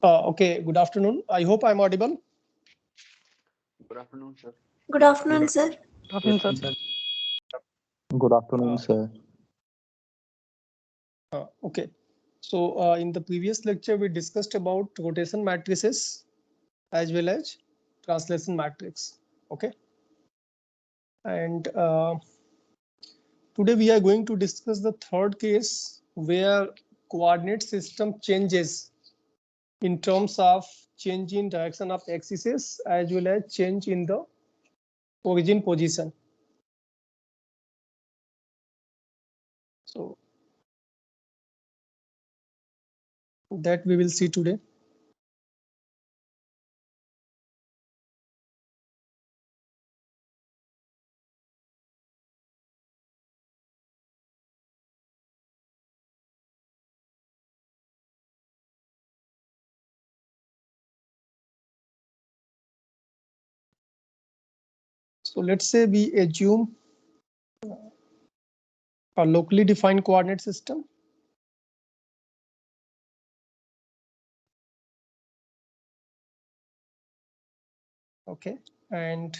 Okay, good afternoon. I hope I'm audible. Good afternoon, sir. Good afternoon, sir. Good afternoon, sir. Good afternoon, sir. Okay, so in the previous lecture, we discussed about rotation matrices as well as translation matrix. Okay, and today we are going to discuss the third case where coordinate system changes in terms of change in direction of axis as well as change in the origin position. So that we will see today. So let's say we assume a locally defined coordinate system. Okay, and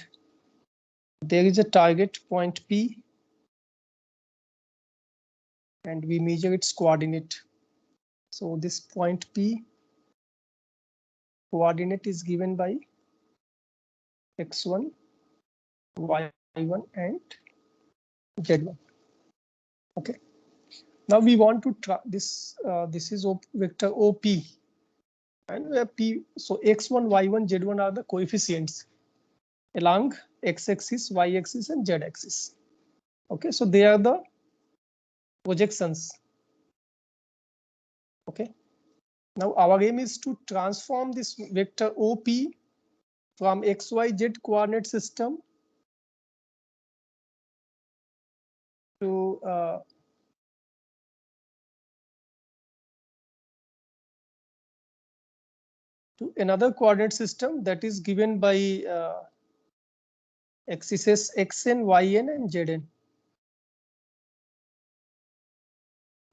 there is a target point P and we measure its coordinate. So this point P coordinate is given by x1, y1 and z1. Okay, now we want to try this. This is vector OP and where P. So x1, y1, z1 are the coefficients along x-axis, y-axis and z-axis. Okay, so they are the projections. Okay, now our aim is to transform this vector OP from XYZ coordinate system to another coordinate system that is given by axes xn, yn and zn.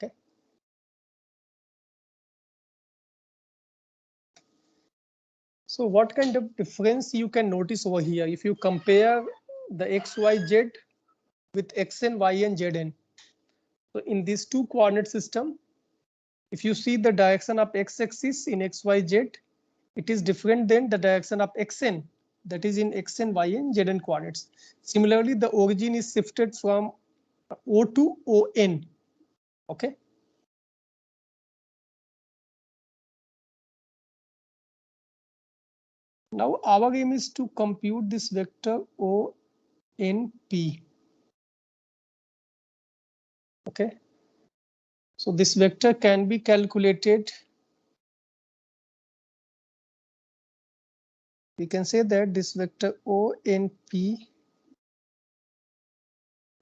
Okay. So what kind of difference you can notice over here if you compare the xyz with xn, yn, zn? So in these two coordinate system, if you see the direction of x-axis in xyz, it is different than the direction of xn, that is in xn, yn, zn coordinates. Similarly, the origin is shifted from O to On. Okay. Now our aim is to compute this vector ONP. Okay. So this vector can be calculated. We can say that this vector ONP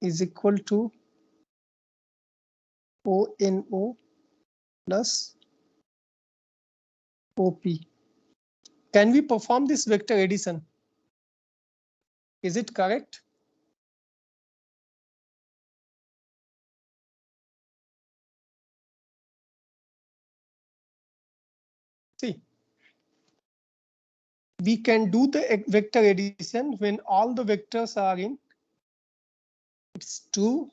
is equal to ONO plus OP. Can we perform this vector addition? Is it correct? See, we can do the vector addition when all the vectors are in it's 2,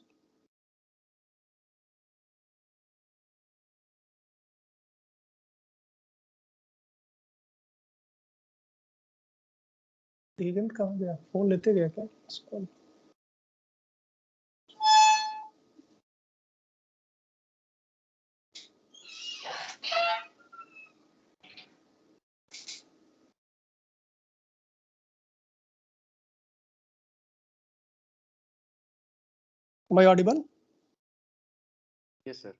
event कहाँ गया? Phone लेते गया क्या? Am I audible? Yes, sir.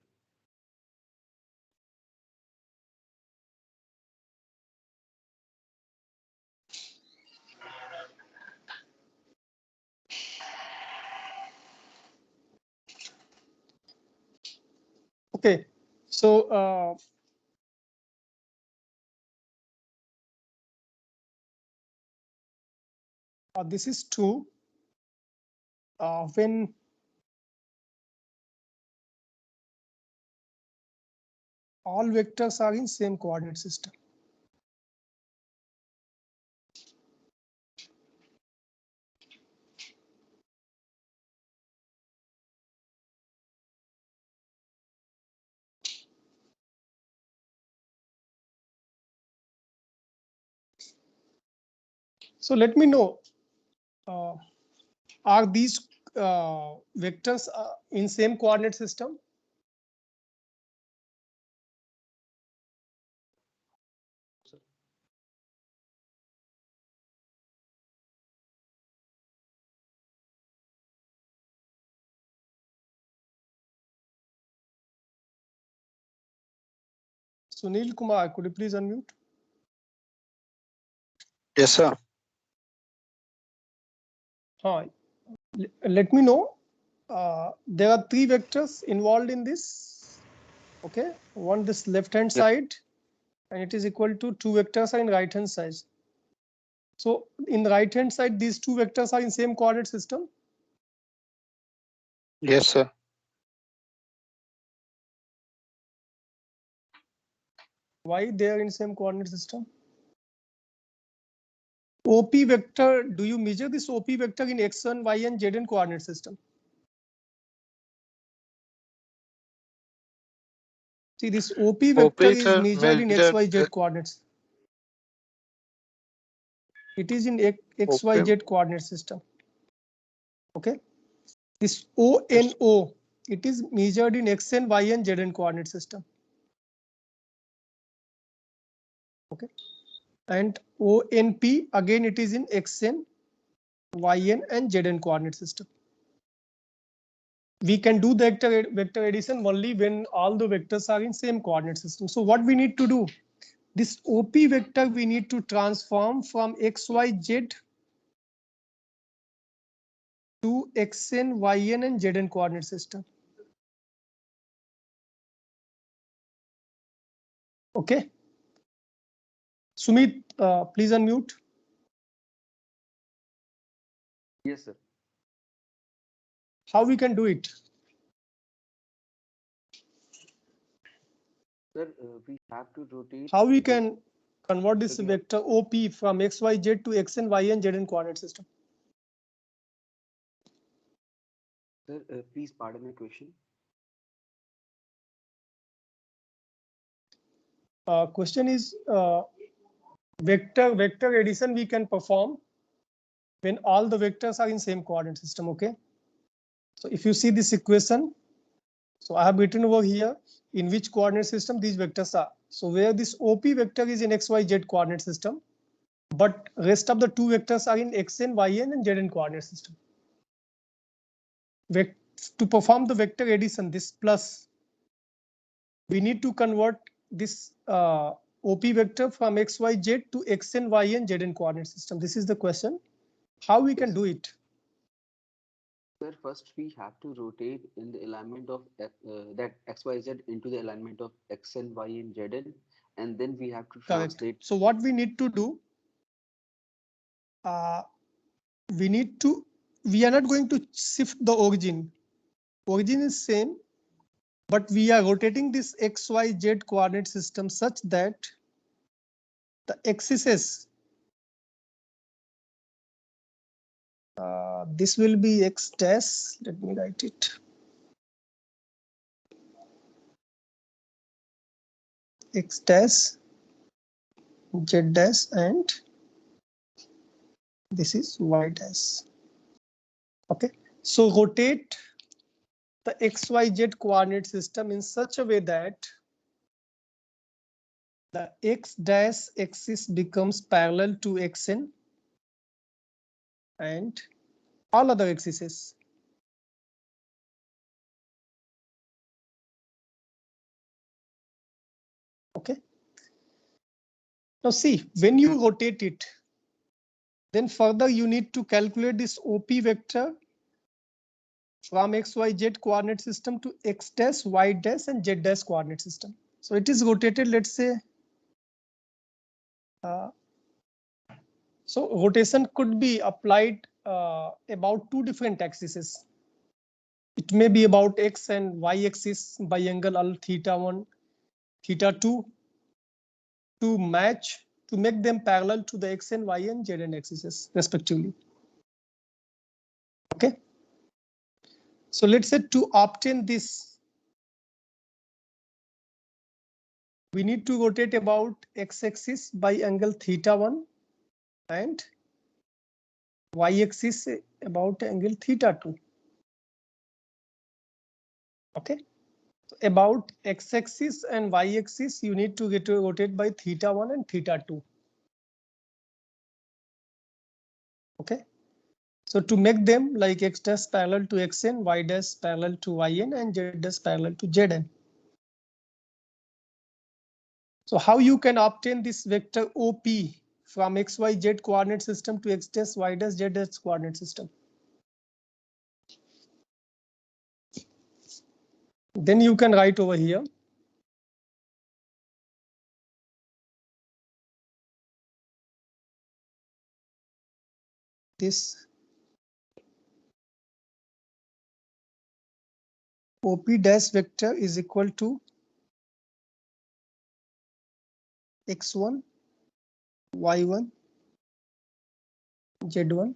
Okay, so this is true when all vectors are in same coordinate system. So let me know, are these vectors in same coordinate system? Sunil Kumar, could you please unmute? Yes, sir. Hi. Let me know. There are three vectors involved in this. Okay, one this left hand side, and it is equal to two vectors are in right hand side. So in the right hand side, these two vectors are in same coordinate system. Yes, sir. Why they are in same coordinate system? OP vector, do you measure this OP vector in x1, y, and z coordinate system? See, this OP vector is sir, measured in measured, XYZ coordinates. It is in XYZ coordinate system. Okay. This ONO, it is measured in XN, Y, and ZN coordinate system. Okay. And ONP, again, it is in XN, YN, and ZN coordinate system. We can do the vector addition only when all the vectors are in same coordinate system. So what we need to do? This OP vector we need to transform from XYZ to Xn, Yn, and Zn coordinate system. Okay. Sumit, please unmute. Yes, sir. How we can do it? Sir, we have to rotate. How we can convert this So we vector OP from XYZ to Xn, Yn, Zn coordinate system? Sir, please pardon my question. Question is vector addition we can perform when all the vectors are in same coordinate system. Okay. So if you see this equation, so I have written over here in which coordinate system these vectors are. So where this OP vector is in XYZ coordinate system, but rest of the two vectors are in Xn, Yn, and Zn coordinate system. To perform the vector addition, this plus, we need to convert this OP vector from XYZ to Xn, Yn, Zn coordinate system. This is the question. How we can do it? Sir, first we have to rotate in the alignment of that XYZ into the alignment of Xn, Yn, Zn, and then we have to Correct. translate. So what we need to do? We are not going to shift the origin. Origin is same, but we are rotating this XYZ coordinate system such that the axis, this will be x dash. Let me write it. X dash, Z dash, and this is Y dash. Okay, so rotate the XYZ coordinate system in such a way that the X dash axis becomes parallel to Xn and all other axes. Okay. Now see, when you rotate it, then further you need to calculate this OP vector from XYZ coordinate system to X dash, Y dash, and Z dash coordinate system. So it is rotated, let's say. So rotation could be applied about two different axes. It may be about X and Y axis by angle L theta1, theta2 to match, to make them parallel to the X and Y and Z and axes respectively. Okay. So let's say to obtain this, we need to rotate about X axis by angle theta1 and y-axis about angle theta 2. Okay, so about x-axis and y-axis you need to get rotate by theta 1 and theta 2. Okay, so to make them like x dash parallel to xn, y dash parallel to yn, and z dash parallel to zn. So how you can obtain this vector OP from xyz coordinate system to x dash y dash z dash coordinate system? Then you can write over here this OP dash vector is equal to x1, y1, z1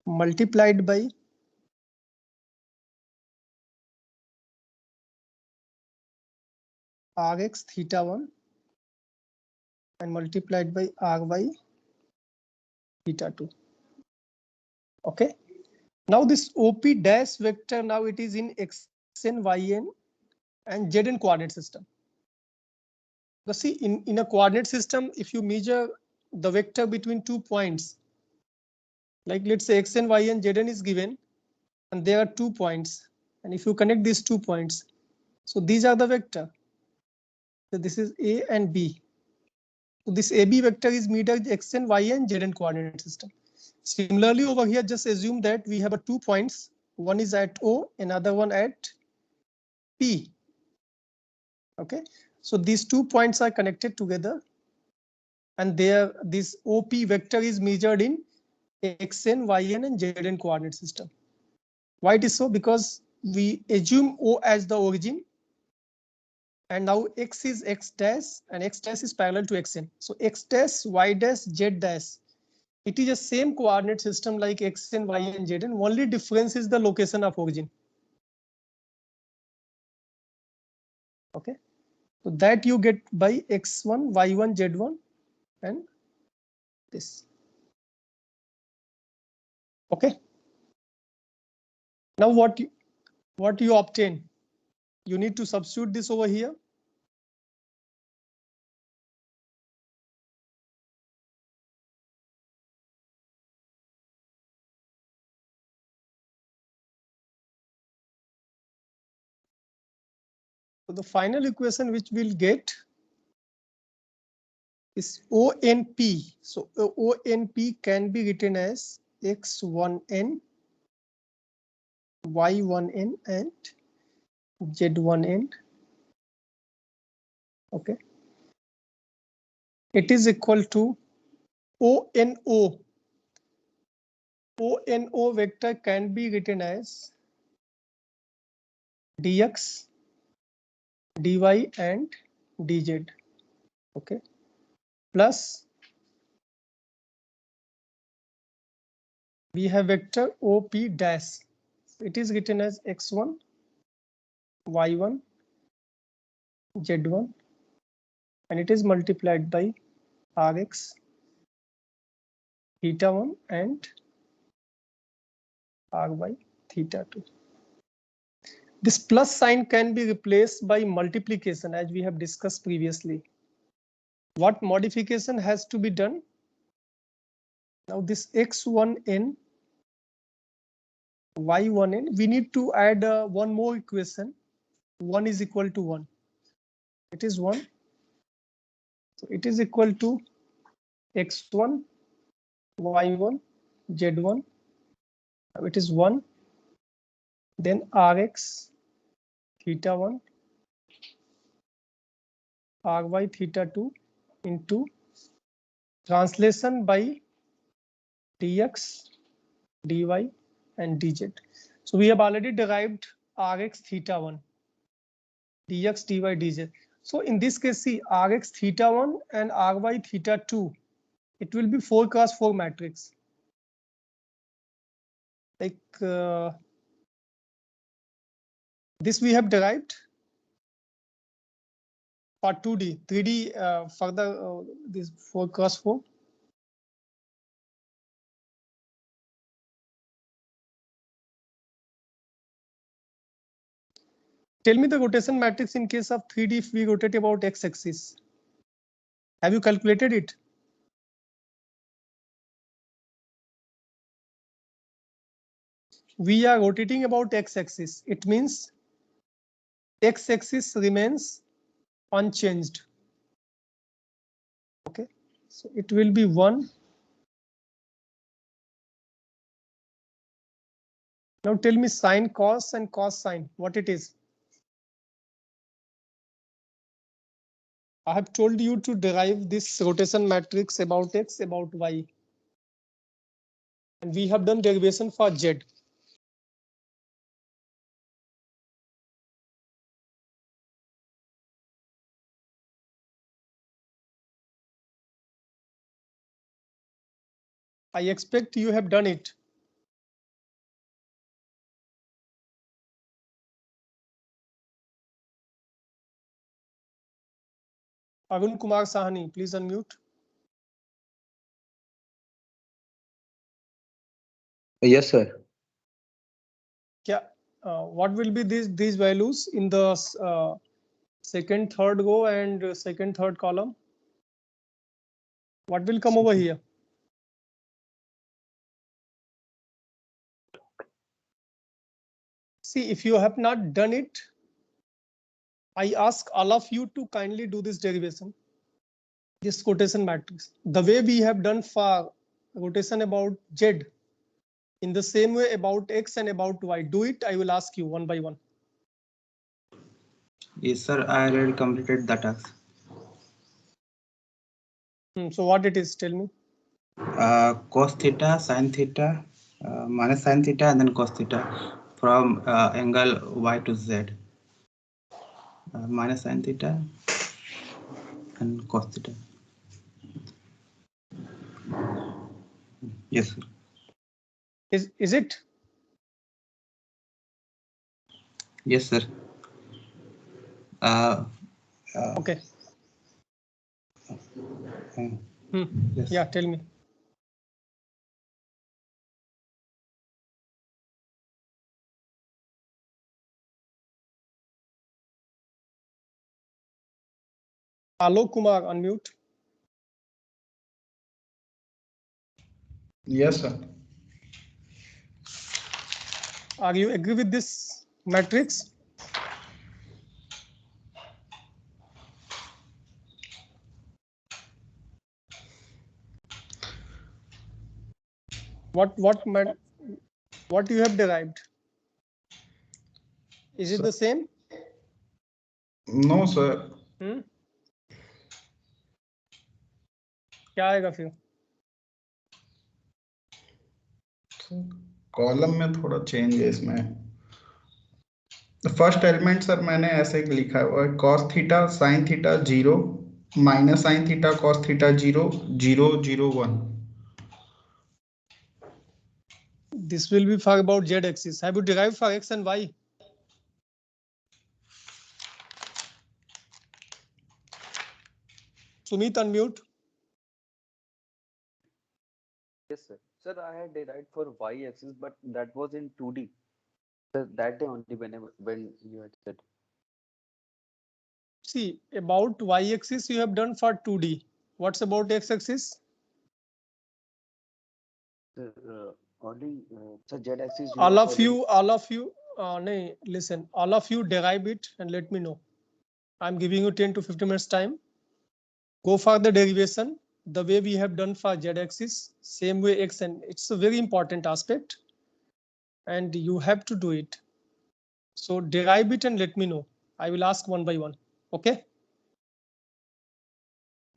multiplied by rx theta 1 and multiplied by ry theta 2. Okay, now this OP dash vector, now it is in xn, yn and zn coordinate system. Because see, in a coordinate system, if you measure the vector between 2 points, like let's say xn, yn, zn is given, and there are 2 points, and if you connect these 2 points, so these are the vector. So this is A and B. So this AB vector is measured xn, yn, zn coordinate system. Similarly, over here, just assume that we have a 2 points. One is at O, another one at P. Okay, so these 2 points are connected together, and there this OP vector is measured in xn, yn, and zn coordinate system. Why it is so? Because we assume O as the origin, and now x is x dash, and x dash is parallel to xn. So x dash, y dash, z dash, it is the same coordinate system like xn, yn, zn. Only difference is the location of origin. Okay, so that you get by x1, y1, z1, and this. Okay, now what you obtain? You need to substitute this over here. So the final equation which we'll get is ONP. So ONP can be written as x1n, y1n, and z1n. Okay, it is equal to ONO. ONO vector can be written as dx, dy, and dz. Okay, plus we have vector OP dash. It is written as x1, y1, z1, and it is multiplied by rx theta 1 and ry theta 2. This plus sign can be replaced by multiplication, as we have discussed previously. What modification has to be done? Now this x1n, y1n, we need to add one more equation. 1 is equal to 1. It is 1. So it is equal to x1, y1, z1. Now it is 1. Then rx theta 1, ry theta 2 into translation by dx, dy, and dz. So we have already derived rx theta 1, dx, dy, dz. So in this case, see rx theta 1 and ry theta 2, it will be 4x4 matrix. Like this we have derived for 2D, 3D further this 4x4. Tell me the rotation matrix in case of 3D if we rotate about x-axis. Have you calculated it? We are rotating about x-axis. It means x-axis remains unchanged. Okay, so it will be 1. Now tell me sine cos and cos sine, what it is. I have told you to derive this rotation matrix about x, about y. And we have done derivation for z. I expect you have done it. Arun Kumar Sahani, please unmute. Yes, sir. Yeah, what will be these values in the second, third row and second, third column? What will come over here? See, if you have not done it, I ask all of you to kindly do this derivation, this rotation matrix. The way we have done for rotation about z, in the same way about x and about y. Do it, I will ask you one by one. Yes, sir. I already completed the task. So what it is, tell me. Cos theta, sin theta, minus sin theta, and then cos theta from angle y to z. Minus sin theta and cos theta. Yes, sir. Is it? Yes, sir. Okay. Yes. Yeah, tell me. Alok Kumar, unmute. Yes, sir. Are you agree with this matrix? What you have derived? Is it the same? No, sir. क्या आएगा फिर? Column में थोड़ा change है इसमें. First element sir मैंने ऐसे लिखा है cos theta sin theta 0 minus sin theta cos theta 0 0 0 1. This will be for about z axis. Have you derived for x and y? Sumit, unmute. Yes, sir. Sir, I had derived for y-axis, but that was in 2D. Sir, that day only when you had said. See, about y-axis you have done for 2D. What's about x-axis? Sir, only sir, z-axis. All of you, no, listen. All of you derive it and let me know. I'm giving you 10 to 15 minutes time. Go for the derivation the way we have done for z-axis, same way x, and it's a very important aspect and you have to do it. So derive it and let me know. I will ask one by one. Okay.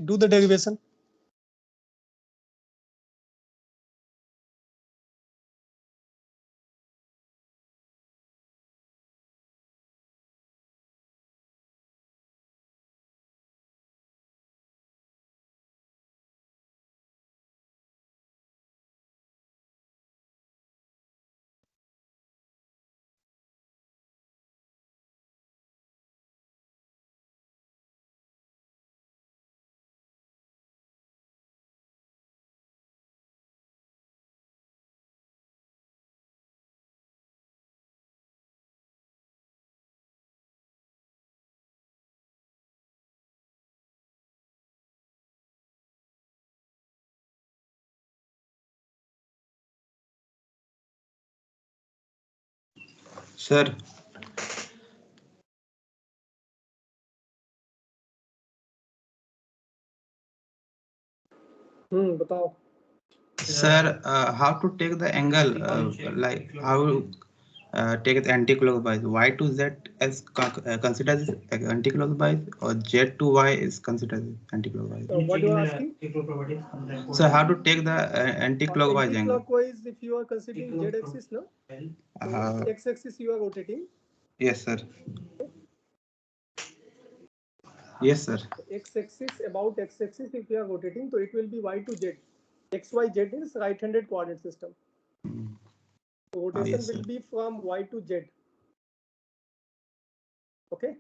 Do the derivation. Sir, बताओ. sir, how to take the angle? Like how take the anti-clockwise? Y to Z is considered as anti-clockwise, or Z to Y is considered as anti-clockwise. What you are asking? So how to take the anti-clockwise angle? Anti-clockwise, if you are considering z-axis, no? So Uh, x-axis you are rotating. yes, sir. Yes, sir. X-axis, about x-axis, if you are rotating, so it will be y to z. X, Y, Z is right-handed coordinate system. So rotation yes, will sir. be from Y to Z. Okay.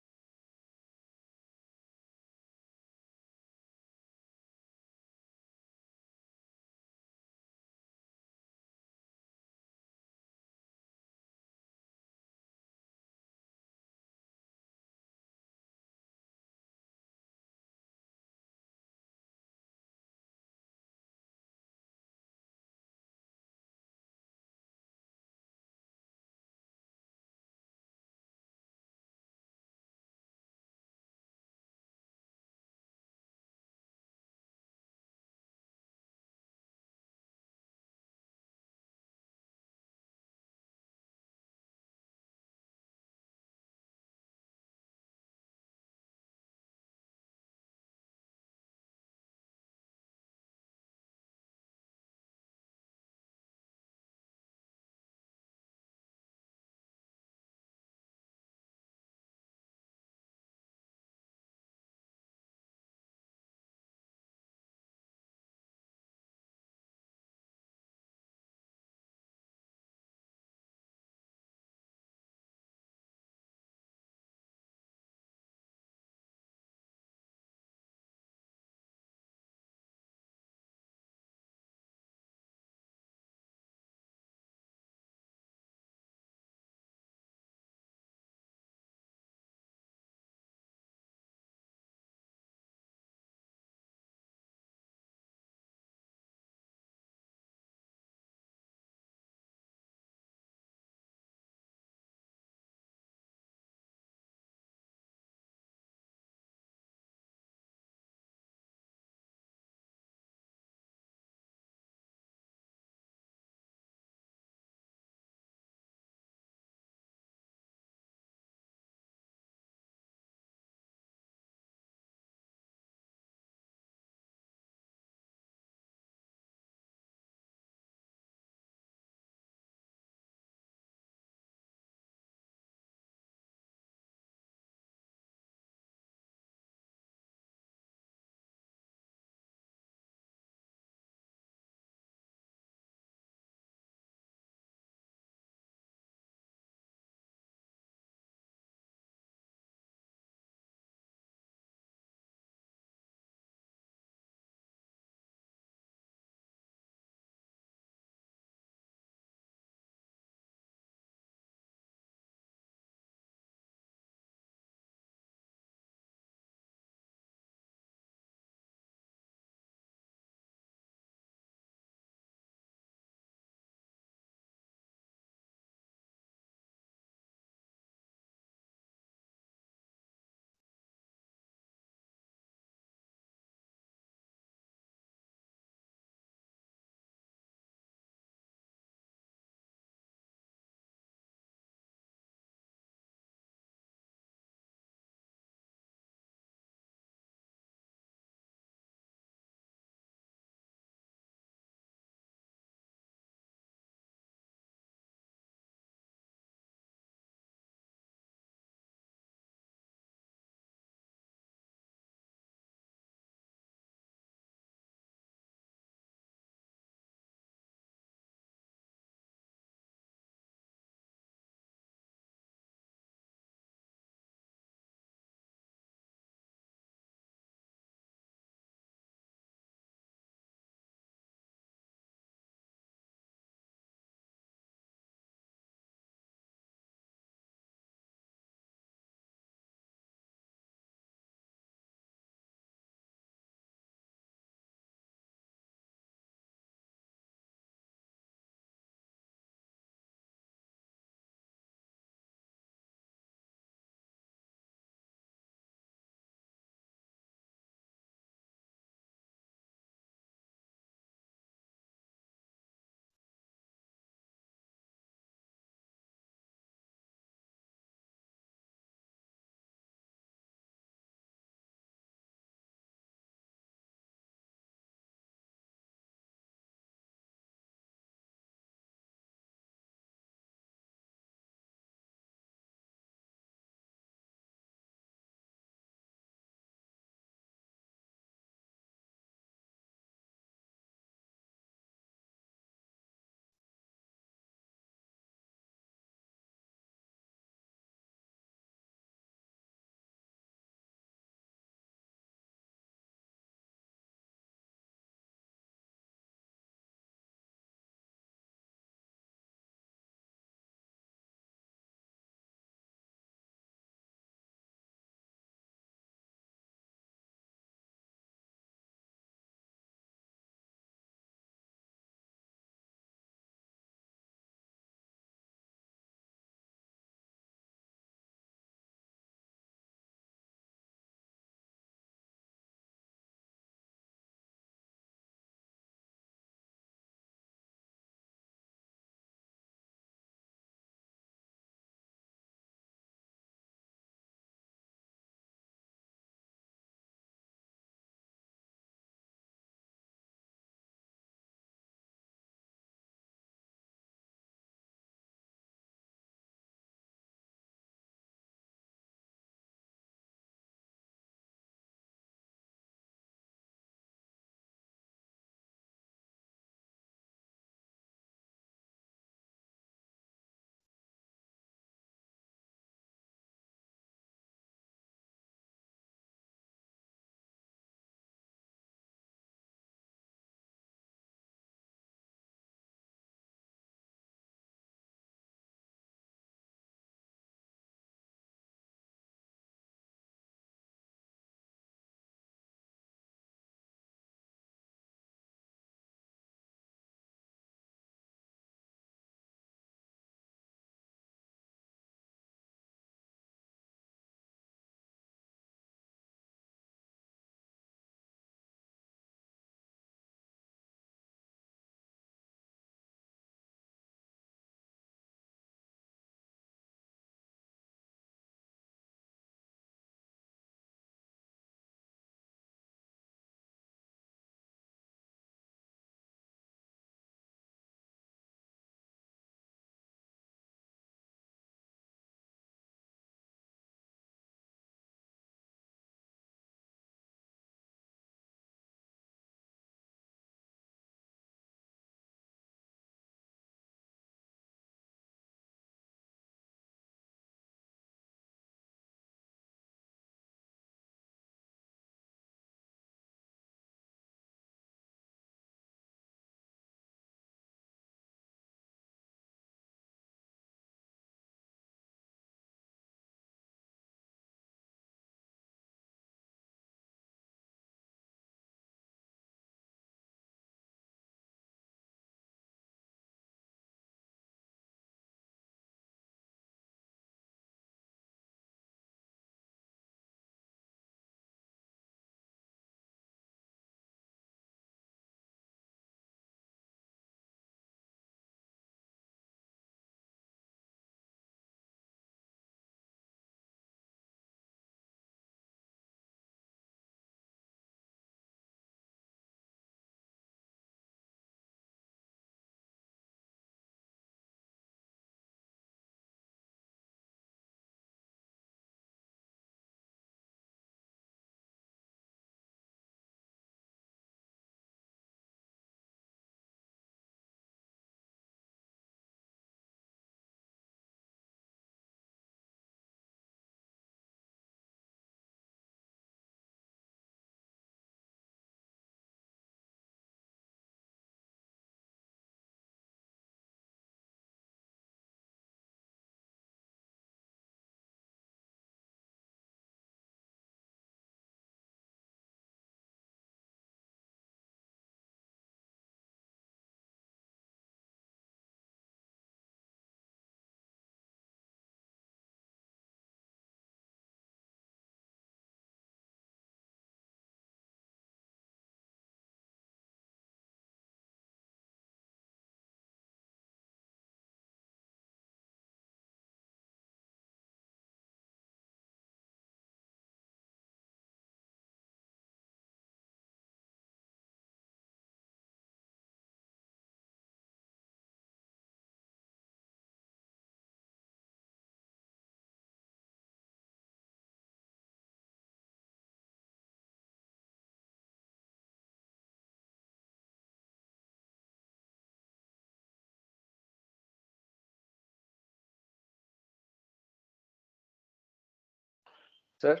Sir?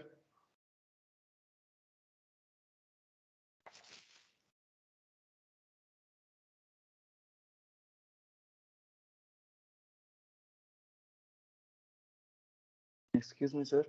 Excuse me, sir.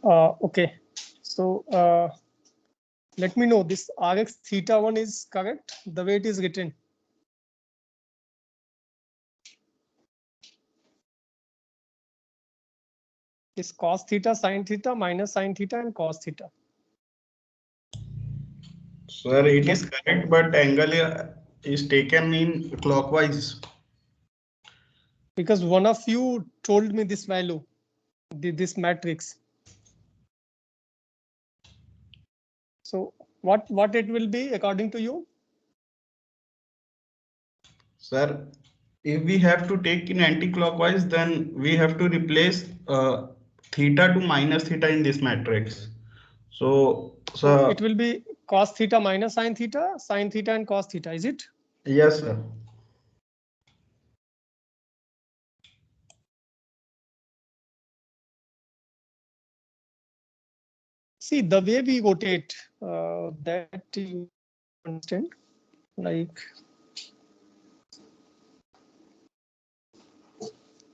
Okay, so let me know this Rx theta 1 is correct, the way it is written. Is cos theta, sin theta, minus sin theta, and cos theta. Sir, it is correct, but angle is taken in clockwise. Because one of you told me this value, this matrix. So what it will be according to you? Sir, if we have to take in anti-clockwise, then we have to replace theta to minus theta in this matrix. So It will be cos theta minus sin theta and cos theta, is it? yes, sir. See, the way we rotate, that you understand, like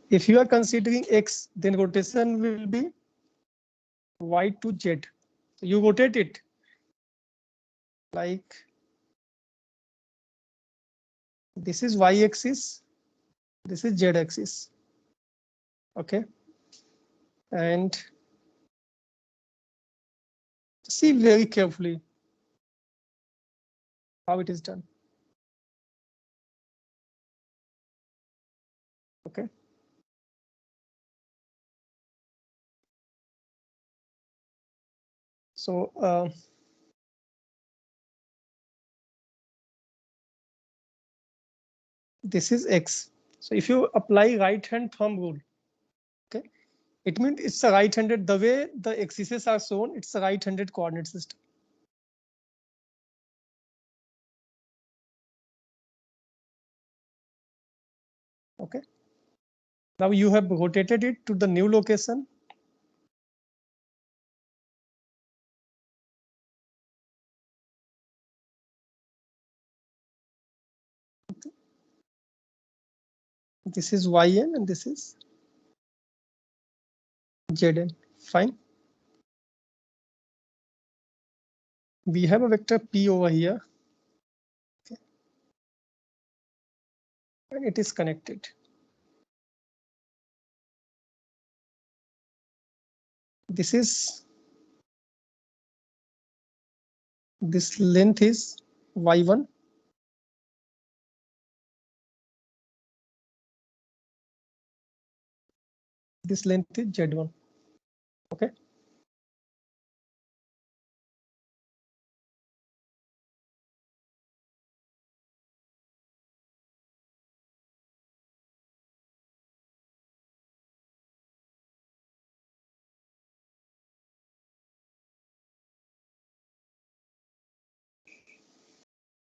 if you are considering X, then rotation will be Y to Z. You rotate it like this is Y axis, this is Z axis. Okay. And see very carefully how it is done. Okay. So this is X. So if you apply right hand thumb rule, okay, it means it's a right-handed. The way the axes are shown, it's a right-handed coordinate system. Okay. Now you have rotated it to the new location. This is Yn and this is Zn. Fine. We have a vector P over here. Okay. And it is connected. This length is Y1. This length is Z1. Okay.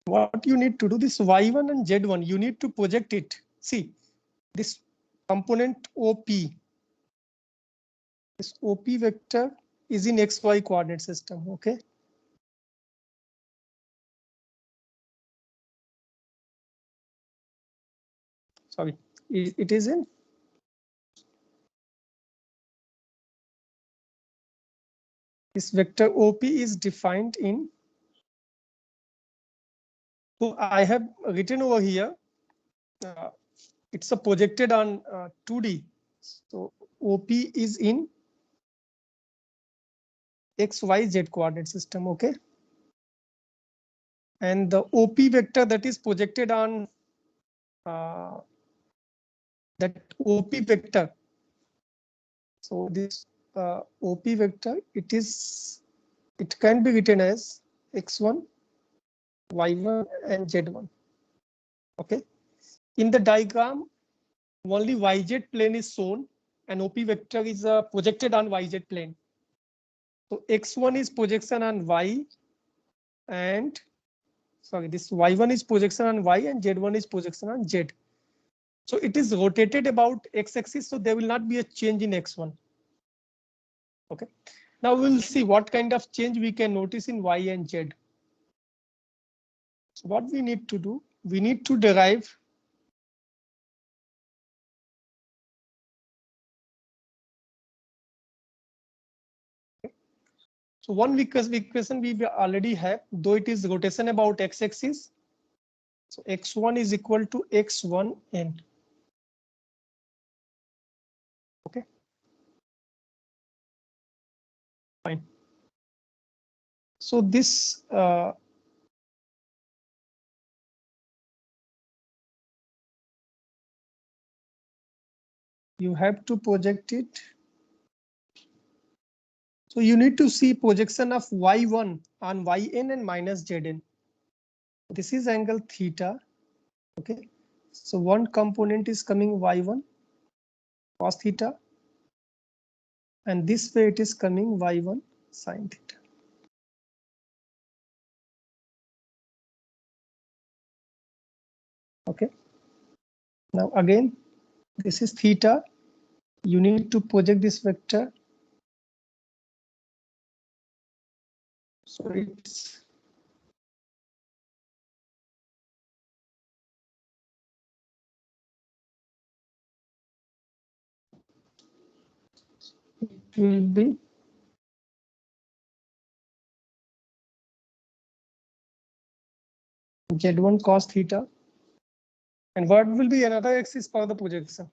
What you need to do, this Y1 and Z1, you need to project it. See, this component OP, this OP vector is in XY coordinate system. Okay. Sorry, it is in this vector OP is defined in. So I have written over here. It's a projected on 2D. So OP is in XYZ coordinate system. Okay. And the OP vector that is projected on that OP vector. So this OP vector, it can be written as X1, Y1, and Z1. Okay. In the diagram, only YZ plane is shown and OP vector is projected on YZ plane. So X1 is projection on Y and sorry, this Y1 is projection on Y and Z1 is projection on Z. So it is rotated about X axis, so there will not be a change in X1. Okay. Now we'll see what kind of change we can notice in Y and Z. So what we need to do, we need to derive So one equation we already have, though it is rotation about x-axis. So x1 is equal to x1n. Okay. Fine. So this you have to project it. So you need to see projection of y1 on yn and minus zn. This is angle theta. Okay. So one component is coming y1 cos theta, and this way it is coming y1 sin theta. Okay. Now again, this is theta. You need to project this vector. So it will be z1 cos theta. And what will be another axis for the projection?